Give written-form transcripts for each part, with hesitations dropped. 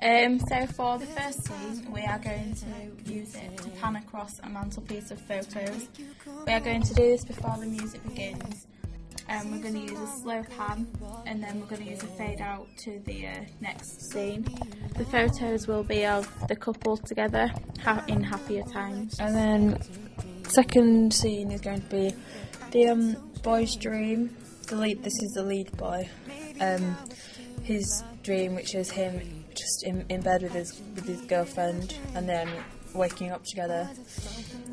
So for the first scene, we are going to use it to pan across a mantelpiece of photos. We are going to do this before the music begins. We're going to use a slow pan, and then we're going to use a fade out to the next scene. The photos will be of the couple together in happier times. And then second scene is going to be the boy's dream. This is the lead boy. His dream, which is him just in bed with his girlfriend, and then waking up together.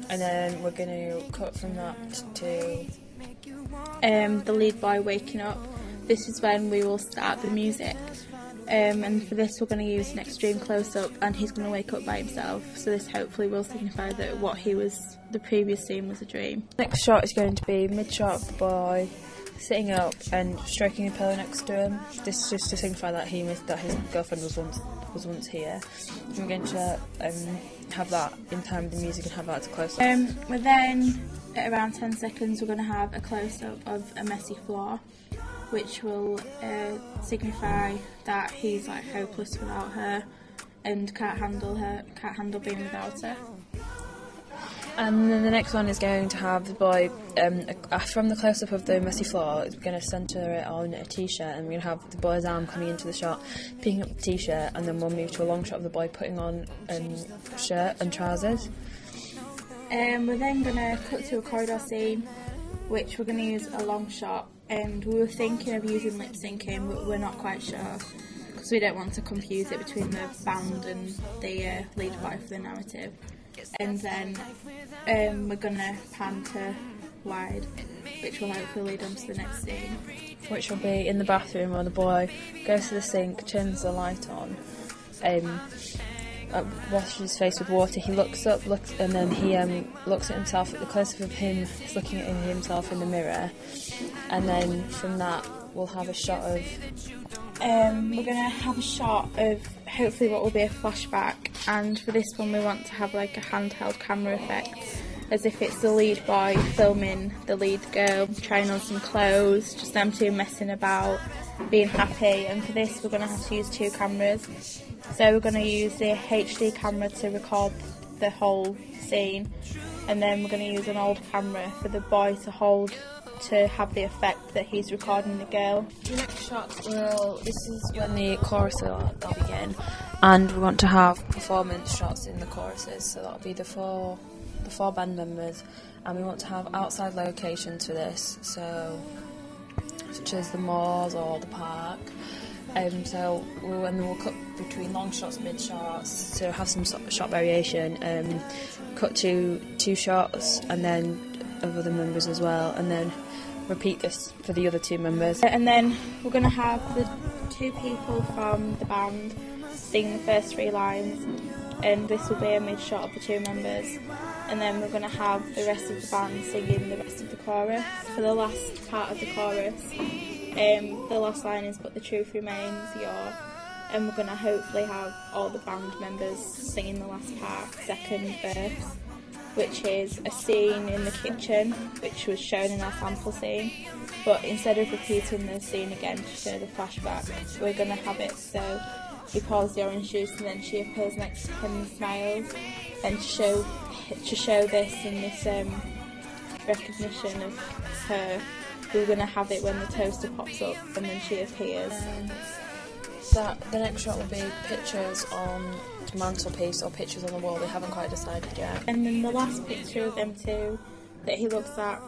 And then we're going to cut from that to the lead boy waking up. This is when we will start the music. And for this we're going to use an extreme close-up, and he's going to wake up by himself, so this hopefully will signify that what the previous scene was a dream. Next shot is going to be mid-shot of the boy sitting up and stroking a pillow next to him. This is just to signify that his girlfriend was once here. And we're going to have that in time with the music and have that as a close-up. We're then, at around 10 seconds, we're going to have a close-up of a messy floor, which will signify that he's like hopeless without her and can't handle being without her. And then the next one is going to have the boy, from the close-up of the messy floor, it's going to centre it on a t-shirt, and we're going to have the boy's arm coming into the shot, picking up the t-shirt, and then we'll move to a long shot of the boy putting on shirt and trousers. We're then going to cut to a corridor scene, which we're going to use a long shot, and we were thinking of using lip syncing, but we're not quite sure, because we don't want to confuse it between the band and the lead boy for the narrative. And then we're going to pan to wide, which will hopefully lead on to the next scene. Which will be in the bathroom where the boy goes to the sink, turns the light on, washes his face with water. He looks up, and then he looks at himself. At the close-up of him, he's looking at himself in the mirror, and then from that we'll have a shot of. We're going to have a shot of hopefully what will be a flashback, and for this one we want to have like a handheld camera effect, as if it's the lead boy filming the lead girl trying on some clothes, just them two messing about, being happy. And for this we're going to have to use two cameras. So we're going to use the HD camera to record the whole scene, and then we're going to use an old camera for the boy to have the effect that he's recording the girl. The next shot this is when the chorus will begin, and we want to have performance shots in the choruses, so that'll be the four band members, and we want to have outside locations for this, such as the moors or the park. So we'll cut between long shots, mid shots, to have some sort of shot variation. Cut to two shots, and then of other members as well, and then repeat this for the other two members. And then we're going to have the two people from the band sing the first three lines, and this will be a mid shot of the two members, and then we're going to have the rest of the band singing the rest of the chorus. For the last part of the chorus, the last line is "But the truth remains, you're," and we're going to hopefully have all the band members singing the last part, second verse, which is a scene in the kitchen, which was shown in our sample scene, but instead of repeating the scene again to show the flashback, we're going to have it so he pours the orange juice and then she appears next to him and smiles, and to show this and this recognition of her, we're going to have it when the toaster pops up and then she appears. The next shot will be pictures on the mantelpiece or pictures on the wall. We haven't quite decided yet. And then the last picture of them two that he looks at,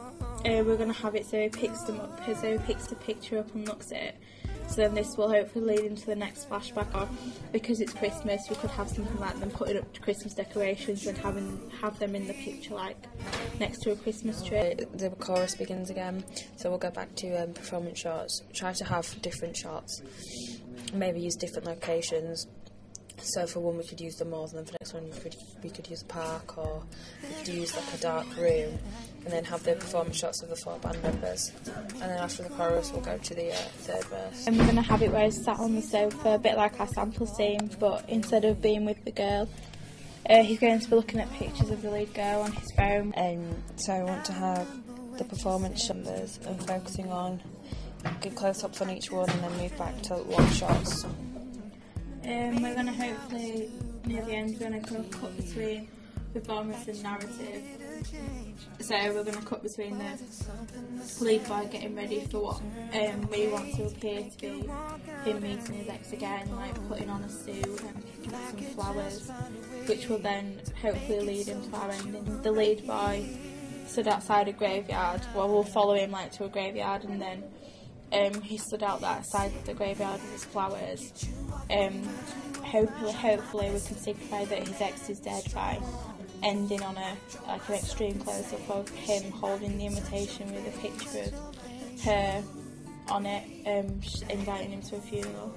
we're going to have it so he picks them up, so he picks the picture up and looks at it. So then this will hopefully lead into the next flashback, or because it's Christmas we could have something like them putting up Christmas decorations and have them in the picture like next to a Christmas tree. The chorus begins again, so we'll go back to performance shots. Try to have different shots, maybe use different locations. So for one we could use the moors, and then for the next one we could use a park, or we could use like a dark room, and then have the performance shots of the four band members. And then after the chorus we'll go to the third verse. And we're going to have it where he's sat on the sofa, a bit like our sample scene, but instead of being with the girl, he's going to be looking at pictures of the lead girl on his phone. So I want to have the performance numbers and focusing on good close-ups on each one, and then move back to long shots. We're going to hopefully, near the end, we're going to cut between performance and narrative. So we're going to cut between the lead boy getting ready for what we want to appear to be him meeting his ex again, like putting on a suit and picking up some flowers, which will then hopefully lead into our ending. The lead boy stood outside a graveyard. Well, we'll follow him like to a graveyard, and then he stood out that side of the graveyard with his flowers. Hopefully we can signify that his ex is dead by ending on an extreme close-up of him holding the invitation with a picture of her on it, inviting him to a funeral.